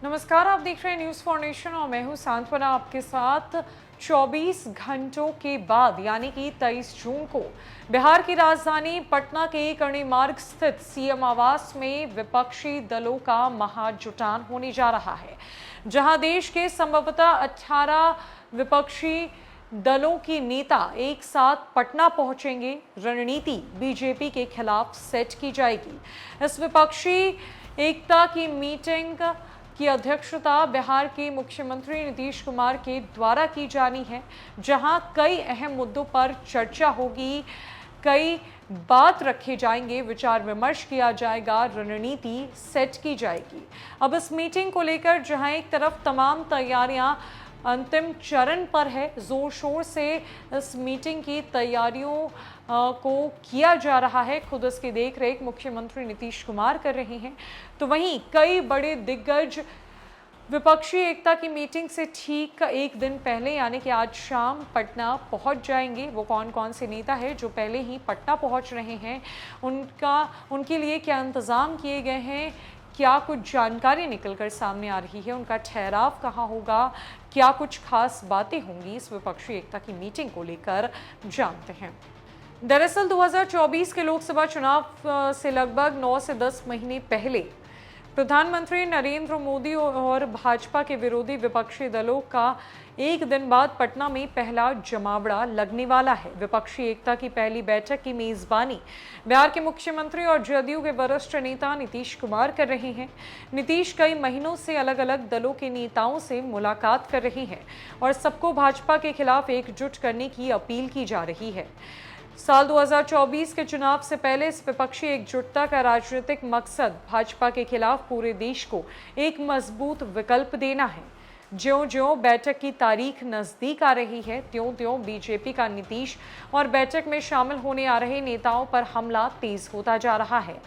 नमस्कार, आप देख रहे हैं न्यूज़ फॉर नेशन और मैं हूं सांत्वना आपके साथ। 24 घंटों के बाद यानी कि 23 जून को बिहार की राजधानी पटना के कर्णी मार्ग स्थित सीएम आवास में विपक्षी दलों का महाजुटान होने जा रहा है, जहां देश के संभवतः 18 विपक्षी दलों की नेता एक साथ पटना पहुंचेंगे। रणनीति बीजेपी के खिलाफ सेट की जाएगी। इस विपक्षी एकता की मीटिंग की अध्यक्षता बिहार के मुख्यमंत्री नीतीश कुमार के द्वारा की जानी है, जहां कई अहम मुद्दों पर चर्चा होगी, कई बात रखे जाएंगे, विचार विमर्श किया जाएगा, रणनीति सेट की जाएगी। अब इस मीटिंग को लेकर जहां एक तरफ तमाम तैयारियां अंतिम चरण पर है, जोर शोर से इस मीटिंग की तैयारियों को किया जा रहा है, खुद इसकी देखरेख मुख्यमंत्री नीतीश कुमार कर रहे हैं, तो वहीं कई बड़े दिग्गज विपक्षी एकता की मीटिंग से ठीक एक दिन पहले यानी कि आज शाम पटना पहुंच जाएंगे। वो कौन कौन से नेता हैं जो पहले ही पटना पहुंच रहे हैं, उनके लिए क्या इंतज़ाम किए गए हैं, क्या कुछ जानकारी निकलकर सामने आ रही है, उनका ठहराव कहाँ होगा, क्या कुछ खास बातें होंगी, इस विपक्षी एकता की मीटिंग को लेकर जानते हैं। दरअसल 2024 के लोकसभा चुनाव से लगभग 9 से 10 महीने पहले प्रधानमंत्री नरेंद्र मोदी और भाजपा के विरोधी विपक्षी दलों का एक दिन बाद पटना में पहला जमावड़ा लगने वाला है। विपक्षी एकता की पहली बैठक की मेजबानी बिहार के मुख्यमंत्री और जदयू के वरिष्ठ नेता नीतीश कुमार कर रहे हैं। नीतीश कई महीनों से अलग अलग दलों के नेताओं से मुलाकात कर रहे हैं और सबको भाजपा के खिलाफ एकजुट करने की अपील की जा रही है। साल 2024 के चुनाव से पहले इस विपक्षी एकजुटता का राजनीतिक मकसद भाजपा के खिलाफ पूरे देश को एक मजबूत विकल्प देना है। ज्यों-ज्यों बैठक की तारीख नजदीक आ रही है, त्यों-त्यों बीजेपी का नीतीश और बैठक में शामिल होने आ रहे नेताओं पर हमला तेज होता जा रहा है।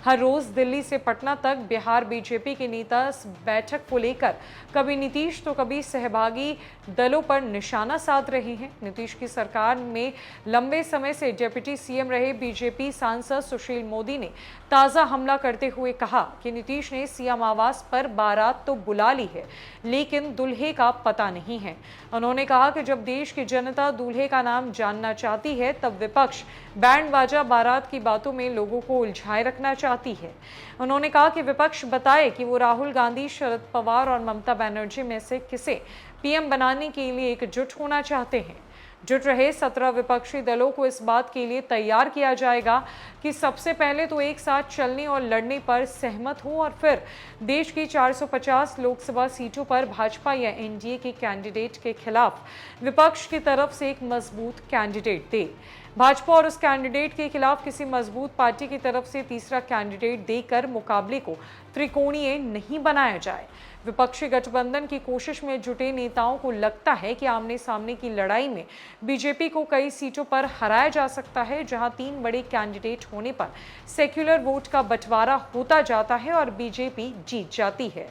हर रोज दिल्ली से पटना तक बिहार बीजेपी के नेता इस बैठक को लेकर कभी नीतीश तो कभी सहभागी दलों पर निशाना साध रहे हैं। नीतीश की सरकार में लंबे समय से डिप्टी सीएम रहे बीजेपी सांसद सुशील मोदी ने ताज़ा हमला करते हुए कहा कि नीतीश ने सीएम आवास पर बारात तो बुला ली है, लेकिन दूल्हे का पता नहीं है। उन्होंने कहा कि जब देश की जनता दूल्हे का नाम जानना चाहती है, तब विपक्ष बैंड बाजा बारात की बातों में लोगों को उलझाए रखना चाहती है। उन्होंने कहा कि विपक्ष बताए कि वो राहुल गांधी, शरद पवार और ममता बनर्जी में से किसे पीएम बनाने के लिए एकजुट होना चाहते हैं। जुट रहे 17 विपक्षी दलों को इस बात के लिए तैयार किया जाएगा कि सबसे पहले तो एक साथ चलने और लड़ने पर सहमत हो और फिर देश की 450 लोकसभा सीटों पर भाजपा या एनडीए के कैंडिडेट के खिलाफ विपक्ष की तरफ से एक मजबूत कैंडिडेट दे। भाजपा और उस कैंडिडेट के खिलाफ किसी मजबूत पार्टी की तरफ से तीसरा कैंडिडेट देकर मुकाबले को त्रिकोणीय नहीं बनाया जाए। विपक्षी गठबंधन की कोशिश में जुटे नेताओं को लगता है कि आमने सामने की लड़ाई में बीजेपी को कई सीटों पर हराया जा सकता है, जहां 3 बड़े कैंडिडेट होने पर सेक्युलर वोट का बंटवारा होता जाता है और बीजेपी जीत जाती है।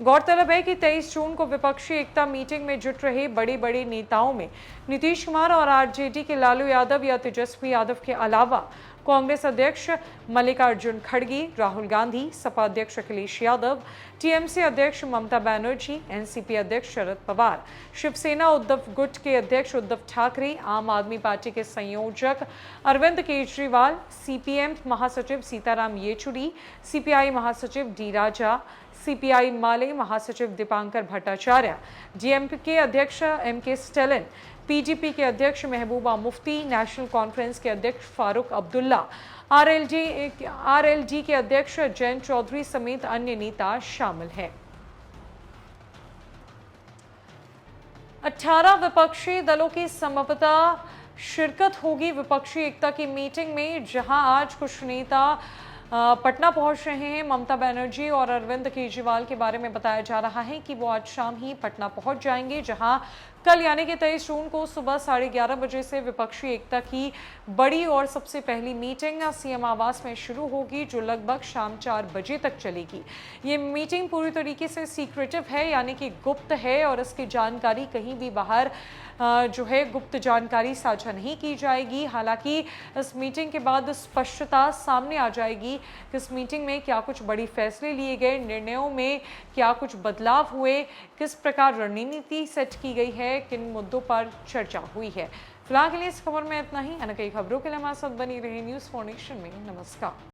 गौरतलब है कि 23 जून को विपक्षी एकता मीटिंग में जुट रहे बड़े बड़े नेताओं में नीतीश कुमार और आरजेडी के लालू यादव या तेजस्वी यादव के अलावा कांग्रेस अध्यक्ष मल्लिकार्जुन खड़गे, राहुल गांधी, सपा अध्यक्ष अखिलेश यादव, टीएमसी अध्यक्ष ममता बनर्जी, एनसीपी अध्यक्ष शरद पवार, शिवसेना उद्धव गुट के अध्यक्ष उद्धव ठाकरे, आम आदमी पार्टी के संयोजक अरविंद केजरीवाल, सीपीएम महासचिव सीताराम येचुरी, सीपीआई महासचिव डी राजा, सीपीआई माले महासचिव दीपांकर भट्टाचार्य, डीएमके अध्यक्ष एमके स्टालिन, पीडीपी के अध्यक्ष महबूबा मुफ्ती, नेशनल कॉन्फ्रेंस के अध्यक्ष फारूक अब्दुल्ला, आरएलडी के अध्यक्ष जयंत चौधरी समेत अन्य नेता शामिल हैं। 18 विपक्षी दलों की संभवतः शिरकत होगी विपक्षी एकता की मीटिंग में, जहां आज कुछ नेता पटना पहुंच रहे हैं। ममता बनर्जी और अरविंद केजरीवाल के बारे में बताया जा रहा है कि वो आज शाम ही पटना पहुंच जाएंगे, जहां कल यानी कि 23 जून को सुबह 11:30 बजे से विपक्षी एकता की बड़ी और सबसे पहली मीटिंग सीएम आवास में शुरू होगी, जो लगभग शाम 4 बजे तक चलेगी। ये मीटिंग पूरी तरीके से सीक्रेटिव है, यानी कि गुप्त है, और इसकी जानकारी कहीं भी बाहर जो है गुप्त जानकारी साझा नहीं की जाएगी। हालांकि इस मीटिंग के बाद स्पष्टता सामने आ जाएगी कि इस मीटिंग में क्या कुछ बड़ी फैसले लिए गए, निर्णयों में क्या कुछ बदलाव हुए, किस प्रकार रणनीति सेट की गई है, किन मुद्दों पर चर्चा हुई है। फिलहाल के लिए इस खबर में इतना ही। अन्य कई खबरों के लिए हमारे साथ बनी रही न्यूज़ फॉर नेशन में। नमस्कार।